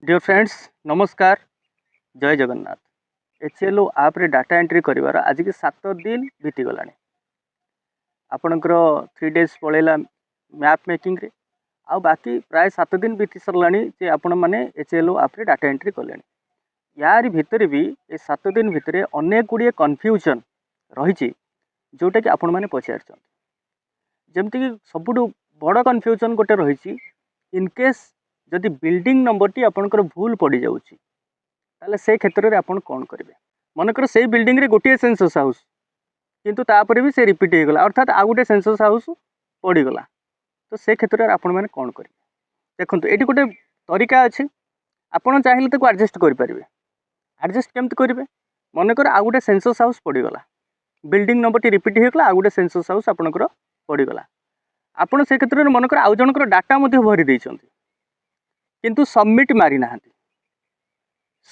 Dear friends नमस्कार जय Jagannath HLO आप रे डाटा एंट्री करिवार आज के 7 दिन बीती गलानी आपणकर 3 डेज पळेला मैप मेकिंग रे आ बाकी प्राय 7 दिन बीती सरलानी जे आपण माने एचएलओ आप रे डाटा एंट्री कलेनी यार भितर भी ए 7 दिन भितर अनेक गुड़िए कन्फ्यूजन रही जोटा कि आपण माने पचार जमती कि सबुठ बड़ कन्फ्यूजन गोटे रही इनकेस जदि बिल्डिंग नंबर टी आपंकर भूल पड़ जाऊँगी ताले से क्षेत्र में आपन कौन करेंगे मनकर से बिल्डिंग रे गोटे सेंसस हाउस किंतु तापर भी से रिपीट हो गला अर्थात आ गोटे सेंसस हाउस पड़गला तो से क्षेत्र में आपण मैंने कौन करेंगे देखो ये गोटे तरीका अच्छे आपड़ चाहिए तो एडजस्ट करेंगे एडजस्ट केमती करेंगे मनकर आ गोटे सेंसस हाउस पड़गला बिल्डिंग नंबर टी रिपीट होगा आ गोटे सेंसस हाउस आपंकर पड़गला आपड़ से क्षेत्र में मनकर आउ जनकर डाटा भरी देइछंती किंतु सबमिट मारी ना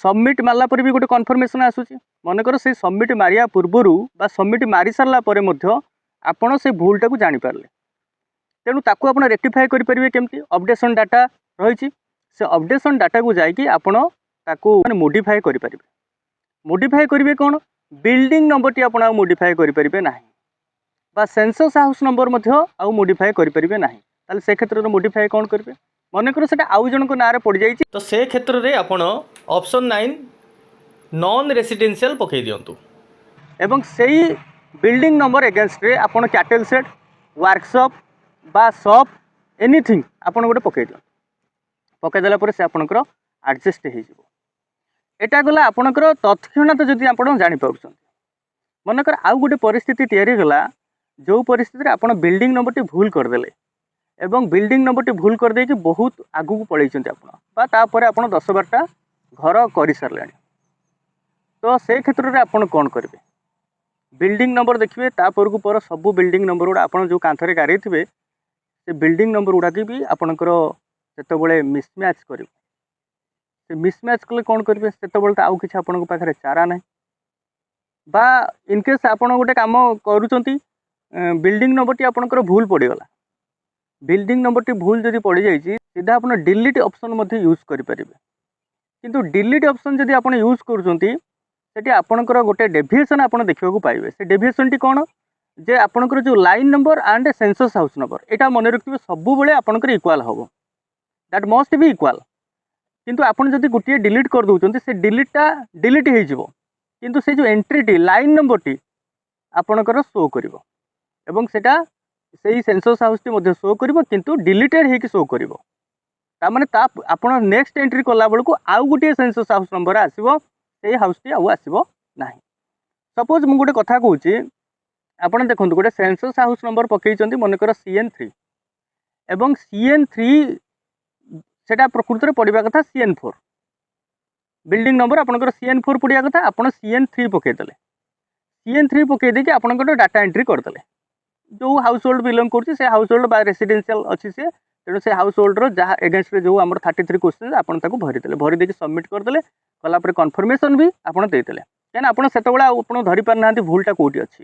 सबमिट मारला पर भी गोटे कन्फर्मेशन आसूची मनकर से सबमिट मारिया पूर्वर बा सबमिट मारी सारा पर आपण से भूलटा को जानीपारे तेणु ताकू आप रेक्टिफाए करेंगे केमती अपडेशन डाटा रही से अपडेशन डाटा को जाकि आपण ताकू मोडिफाए करेंगे मोडिफाए करेंगे कौन बिल्डिंग नंबर टी आप मोडिफाए करेंगे ना बा सेंसस हाउस नंबर आउ मोडिफाए करेंगे ना ताले से क्षेत्र में मोडिफाए कौन करेंगे मनकर से आउ जन ना पड़ जाए तो से क्षेत्र में आपण ऑप्शन 9 नॉन रेसिडेंशियल पकई दिंतु एवं से बिल्डिंग नंबर एगेंस्ट रे आपण कैटल सेट वर्कशॉप बा शॉप एनीथिंग आपण गोटे पकई दिंतु पकईदेला से आपणकर एडजस्ट होटा गला आपणकर तत्क्षणात जदि आप जापर मनकर आउ गोटे परिस्थिति तैयारी गला जो परिस्थिति आप बिल्डिंग नंबर टी भूल करदेले एवं बिल्डिंग नंबर टी भूल कर देकी बहुत आगू पलैंट आपड़ 10-12टा घर कर सारे तो से क्षेत्र में आपड़ कौन करेंगे बिल्डिंग नंबर देखिए तापर को पर सब बिल्डिंग नंबर गुड़ा आप जो कांथरे गारे थे से बिल्डिंग नंबर गुड़ाक भी आपणकर से मिसमैच कर मिसमैच कले कौन करेंगे से तो आउ कि आपण पाखे चारा ना बा इनकेस आप गोटे कम करुँच बिल्डिंग नंबर टी आपणकर भूल पड़गला बिल्डिंग नंबर टी भूल जदि पड़ जाए सीधा आप डिलीट ऑप्शन यूज करेंगे किंतु डिलीट ऑप्शन जदि आप यूज करुँच आपणकर गोटे डेविएशन आप देखा पाइबे से डेविएशन टी कौन जे आपणकर जो line number and census house number यहाँ मन रखिए सब बेले आपणकर इक्वाल हम दैट मस्ट बी इक्वाल किंतु आपन जदि गोटे डिलीट कर दौरान से डिलीटा डिलीट हो किंतु से जो entry T line number T आपणकर शो कर से सेंसस हाउस टी शो कर किंतु डिलीटेड होकर शो कर आप नेक्स्ट एंट्री कला बेलू आउ गोटे सेंसस हाउस नंबर आसो से हाउस टी आसो ना सपोज मुझे गोटे कथा कहूँ आप देखो गोटे सेंसस हाउस नंबर पकई मनकर CN3 एवं CN3 से प्रकृत में पड़ा कथा CN4 बिल्डिंग नंबर आपंकर CN4 पड़ा कथा आप CN3 पकईदे CN3 पकईदे आपंकर डाटा एंट्री करदे जो हाउस होल्ड बिलंग कर हाउस होल्ड बा रेसिडेंशियल अच्छी से तेणु से हाउस होल्डर जहाँ एगेंस्ट जो आम 33 क्वेश्चन आपन भरीदे भरीदे सबमिट करदे कलापर कन्फर्मेशन भी आपड़ देते कहीं आप से धरी पार ना भूलटा कौटी अच्छी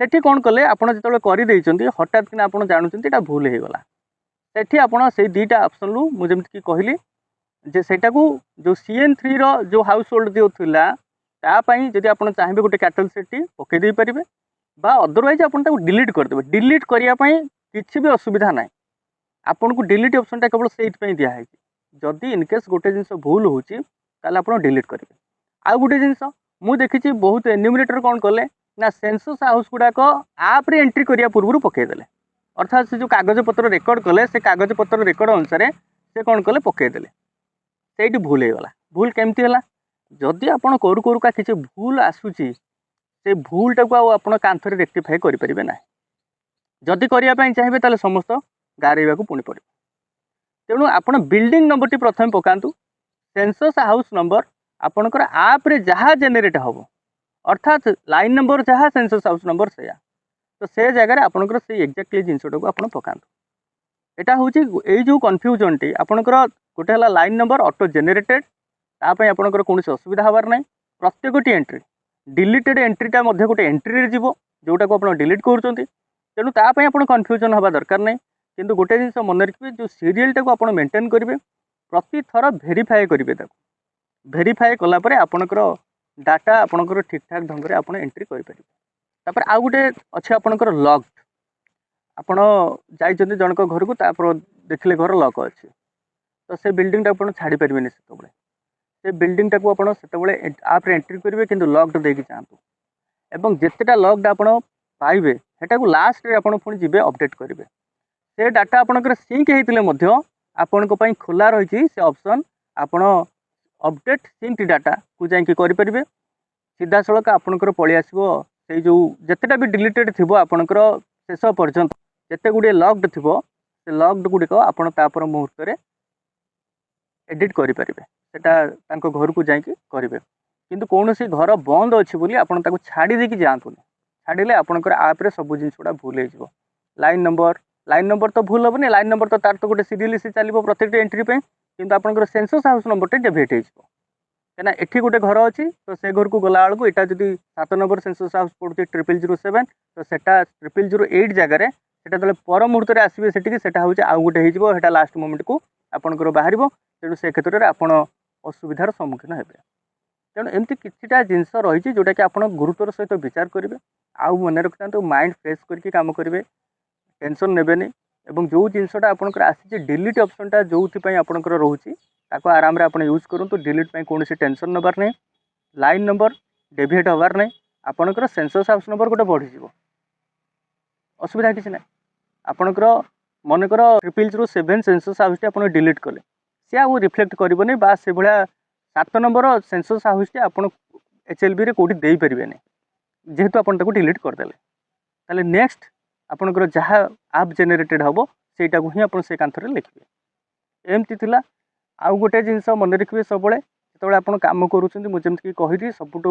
सेठी कौन कले आपड़ जो करदे हठात कि आप जानते यहाँ भूल हो गला सेठी आपड़ से 2टा ऑप्शन रु मुझे कहली जे सेटा को जो CN3 रो जो हाउस होल्ड जो थिला तापाई जदि आप चाहिए गोटे कैटल सेट पकई दे पारे बा अदरवाइज आप डिलीट करदे डिलीट करने किसी भी असुविधा ना आपन को डिलीट ऑप्शन टा केवल से दिखाई जदि इनकेस गोटे जिन भूल होती डिलीट करेंगे आउ गोटे जिन मुझे देखी बहुत एन्यूमरेटर कौन कले ना सेंसस हाउस गुड़ाक आप एंट्री करने पूर्व पकईदे अर्थात से जो कागज पत्र रेकर्ड कले से कागज पत्र रेकर्ड अनुसार से कौन कले पकईदे से भूल होगला भूल केमती है जदि आप करू करूका किसी भूल आसूची से भूलटा को आप कांथरे रेक्टिफाए करेंगे ना जदि करने चाहिए ताले समस्त गारेवा को पुणी पड़े तेणु आप बिल्डिंग नंबर टी प्रथम पकातु सेंसस हाउस नंबर आपणकर आप रे जहाँ जेनेरेट हम अर्थात लाइन नंबर जहाँ सेंसस हाउस नंबर से तो से जगह आपणकर से एक्जाक्टली जिनसटा को आप पकातु यहाँ हूँ यही जो कन्फ्यूजन टी आपणकर गोटे है लाइन नंबर ऑटो जेनेरेटेड तापाई आपणकर कौन असुविधा हबार ना प्रत्येक एंट्री डिलीटेड एंट्रीटा गोटे एंट्री रे जीवो जोटा को आप डिलीट कर तेणु तापाई आप कन्फ्यूजन हवा दरकार नहीं किंतु गोटे जिन मन रखिए जो सीरियलटा को आप मेंटेन करेंगे प्रति थर भेरीफाए करेंगे भेरीफाए कलापर आपणकर डाटा आपणकर ठीक ठाक ढंग से आप एंट्री करेंगे आउ गोटे अच्छे आपणकर लॉक आपण जाइए जनक घर को देखिले घर लॉक अच्छे तो से बिल्डिंग टाइम छाड़ी पारे से बिल्डिंग टाक आपत आप्रे एंट्री करेंगे कि लॉक्ड देकी जातु एवं जितेटा लॉक्ड आप पाइबे सेटा लास्ट रे आपण पुणी जीवे अपडेट करेंगे से डाटा आपणकर सिंक होते आपण खोला रही से ऑप्शन आपण अपडेट सिंक डाटा को जाकि करेंगे सीधा सड़क आपणकर पलि आसो से जो जितेटा भी डिलीटेड थी आपणकर शेष पर्यंत जिते गुड़े लॉक्ड थी से लॉक्ड गुड़िक आपड़ मुहूर्त एडिट करेंगे सेटा घर को जाकि करेंगे किंतु कौन सी घर बंद अच्छी बोली आपन ताको छाड़ी देकी जातुनि छाड़िले आपणकर आप्रे सब जिनसा भूल हो लाइन नंबर तो भूल हेनी लाइन नंबर तो तार तो गोटे सीरियली चलो प्रत्येक एंट्री किंतु आपंकर सेंसस हाउस नंबर डेविएट हो कहीं एठी गोटे घर अच्छी तो से घर को गला बेलू यहाँ जब 7 नंबर सेंसस हाउस पड़े 0007 तो सेटा 0008 जगार से पर मुहूर्त में आसवे से हूँ आउ गोटे होटा लास्ट मोमेंट को आपंकर बाहर तेणु से क्षेत्र में आपड़ असुविधार सम्मुखीन हे तेणु एमती किछिटा जिनस रही जोटा कि आप गुरुत्वर सहित विचार करेंगे आउ मन रखिता माइंड फ्रेश करके काम करेंगे टेंशन नेबेनी एवं जो जिनसटा आपंकर आसी डिलीट ऑप्शनटा जो आपंकर रोचे ताको आराम रे आपण यूज करूँ डिलीट में कौन टेंशन नबार नहीं लाइन नंबर डेविएट हबार नहीं आपंकर सेंसस हाउस नंबर गोटे बढ़ीज असुविधा किसी ना आपंकर मनकर 0007 सेंसस हाउस आप डिलीट कले सी आउ रिफ्लेक्ट करनी बा से भाया 7 नंबर सेंसस हाउस टी आप HLB रे कौटी दे पारे जेहेतु आप डिलीट करदे ताले नेक्स्ट आपंकर जहाँ आप जेनेटेड हम सेटा को ही आप से कांथरे लिखिए एमती थिला आउ गोटे जिनस मन रखिए सब जो आप कम करुँच कही सबुठ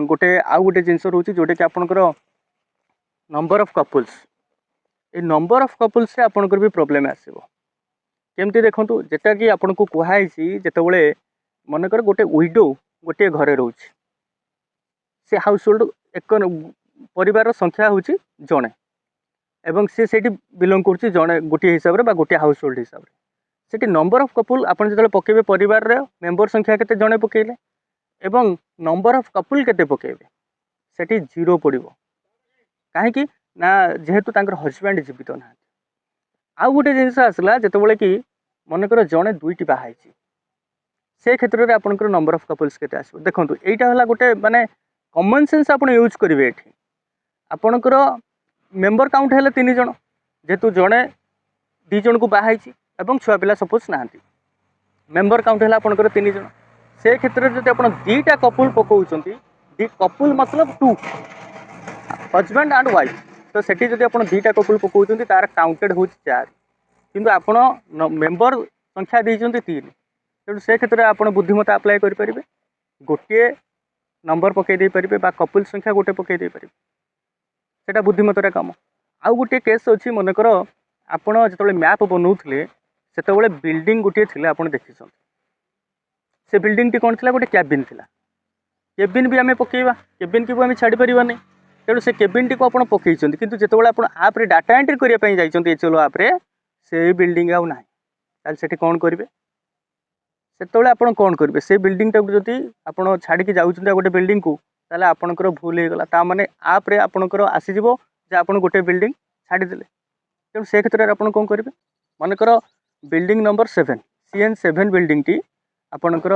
गोटे आउ गोटे जिनस रोचे जोटा कि आपंकर नंबर ऑफ कपल्स ये नंबर ऑफ कपल्स से आपंकर भी प्रॉब्लम आसो केमती देखो जेटा कि आपन को कहुई जितेबले मनकर गोटे विडो गोटे घरे रोचे से हाउस होल्ड एक परिवार संख्या हूँ जड़े एवं सी बिलोंग कर जड़े गोटे हिसाब से गोटे हाउस होल्ड हिसाब से सेठी नंबर ऑफ कपल आप जो पकेबे परिवार मेंबर संख्या केते जड़े पकेले एवं नंबर ऑफ कपल केते पकेबे सेठी 0 पड़ो कहीं ना जेहेतु तांकर हजबैंड जीवित ना आउ गोटे जिनस आसला जितेबाला कि मनकर जड़े 2टी बाहाई से क्षेत्र में आपंकर नंबर ऑफ कपल्स केते आसो देखो यहाँ है गोटे माने कॉमन सेंस आप यूज करेंगे ये आपणकर मेंबर काउंट है 3 जन जेहेतु जड़े 2 जन को बाहाई एवं छुआ पिला सपोज ना मेंबर काउंट है आपंकर 3 जन से क्षेत्र में जब आप 2टा कपल पकाउछंती कपल मतलब 2 हजबैंड एंड वाइफ तो सेठी जब आप 2टा कपल पकाउछंती तार काउंटेड हो 4 किंतु आपण मेंबर संख्या देइछंती 3 तेणु से क्षेत्र में आप बुद्धिमत्ता अप्लाई करेंगे गोटे नंबर पकई दे पारे कपल संख्या गोटे पकई दे पारे सेटा बुद्धिमत्तार काम आउ गोटे केस अच्छी मनकर आपण जो मैप बनाऊे से बिल्डिंग गोटे थी आप देखी से बिल्डिंग टी कौन थी गोटे कैबिन थी केबिन भी आम पकेबा केबिन की आम छाड़ी पारानी तेणु से केबिन टी को आप पकई किंतु जितेबाला आप आप्रे डाटा एंट्री करने जाइए HLO आप्रे से बिल्डिंग आउ ना से कौन करेंगे से आप कौन करेंगे से बिल्डिंग टाक जदि आप छाड़ी जाऊँ गोटे बिल्डिंग को ताले आपणकर भूल होगा ता माने आप्रे आपणकर आसीज आप गोटे बिल्डिंग छाड़ीदे तेणु से क्षेत्र में आप कौन करेंगे मनकर बिल्डिंग नंबर 7 CN7 बिल्डिंग टी आपणकर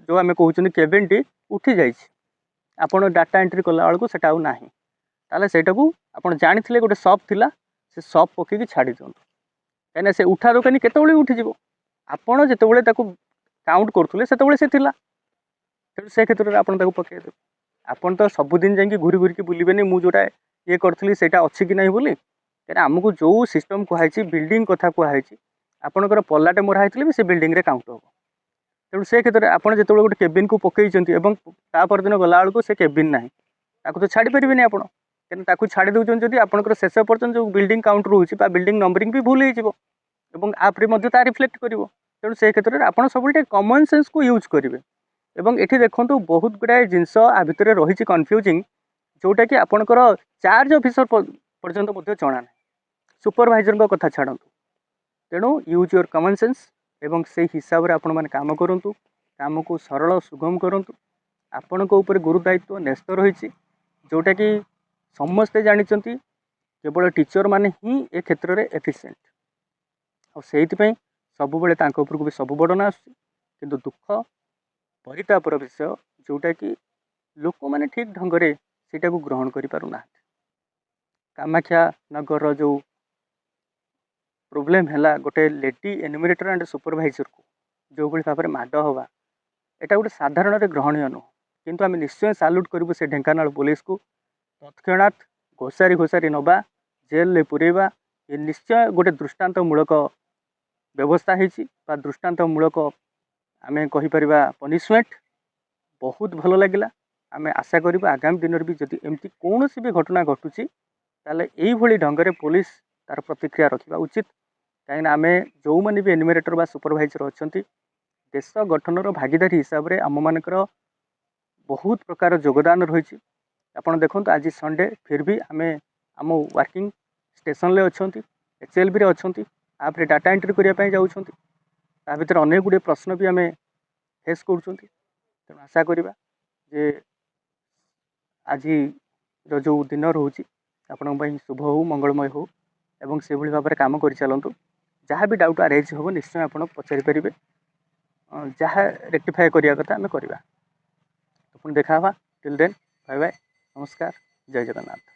जो आम कहते केबिन टी उठी जापण डाटा एंट्री कला बेलू से ना ताले सेटा को आप जानी गोटे सप थिला से सप पकईकि छाड़ी दिंतु कहीं से उठा दुकानी केतबेले उठीज आपड़ जितेबाला काउंट करुले से थिला तेणु से क्षेत्र में आपको पकईदे आपन तो सबुदिन जाकि घूरी घूरिकी बुलबेनि मुझे जोटा ये करी से अच्छी कि ना बोली कहीं आमको जो सिस्टम कहुई बिल्डिंग कथा कहुई आपंकर पल्लाटे मराई भी से बिल्डिंग काउंट हम तेणु से क्षेत्र में आप जो गोटे केबिन को पकई परदिन गला बेलू से केबिन ना तो छाड़ी पारे आप कहीं छाड़ी दूसरी जब आपंकर शेष पर्यटन जो बिल्डिंग काउंट रोचे बिल्डिंग नंबरिंग भी भूल हो आप्रे रिफ्लेक्ट कर तेणु से क्षेत्र में आप सब कॉमन सेंस को यूज करेंगे एवं ये देखो बहुत गुड़ाए जिनस आ भितर रही कन्फ्यूजिंग जोटा कि आपंकर चार्ज ऑफिसर पर्यंत जना ना सुपरवाइजर कथा छाड़ू तेणु यूज योर कॉमन सेंस एवं से हिसाब रे आपण माने काम करंतु काम को सरल सुगम करंतु आपण को ऊपर गुरुदायित्व न्यस्त रही जोटा कि समस्ते जानिचंती केवल टीचर माने ही ए क्षेत्र में एफिशिएंट और से सब बेले ऊपर को भी सब बड़ना आसु दुख परितापर विषय जोटा कि लोक मैंने ठीक ढंग से सीटा को ग्रहण करें कामाख्या नगर जो प्रोब्लेम है गोटे लेडी एनुमिरेटर एंड सुपरभाइजर को जो भाव में माड़ हवा यहाँ गोटे साधारण ग्रहणीय नुह किंतु आम निश्चय साल्यूट करूँ से ढेंकानाल पुलिस को तत्क्षणात घोषारी घोषारी नवा जेल पुरेवा ये निश्चय गोटे दृष्टांतमूलक व्यवस्था है दृष्टांतमूलक आम कहीपर पनिशमेंट बहुत भल लगे आम आशा करूँ आगामी दिन भी जदि एमती कौन भी घटना घटुची ताले यही ढंग से पुलिस तार प्रतिक्रिया रखा उचित कहीं आम जो मैंने भी एनुमिरेटर बा सुपरभाइजर अच्छा देश गठनर भागीदारी हिसाब से आम मानकर बहुत प्रकार योगदान रही आपड़ देखो आज संडे फिर भी आम आम वर्किंग स्टेशन अच्छा HLB अच्छा आपरे डाटा एंट्री करने जाऊँच ता भर अनेक गुड़े प्रश्न भी आम फेस कर तेणु आशा करवा जे आज जो दिन रोचे आपण शुभ हो मंगलमय हो एवं से भाव में कम कर चलतु जहाँ भी डाउट अरेज हो निश्चय आप पचारि पारे जहाँ रेक्टिफाए करिया कथा आम करवा तो पुणी देखा टिल देन बाय बाय नमस्कार जय जगन्नाथ।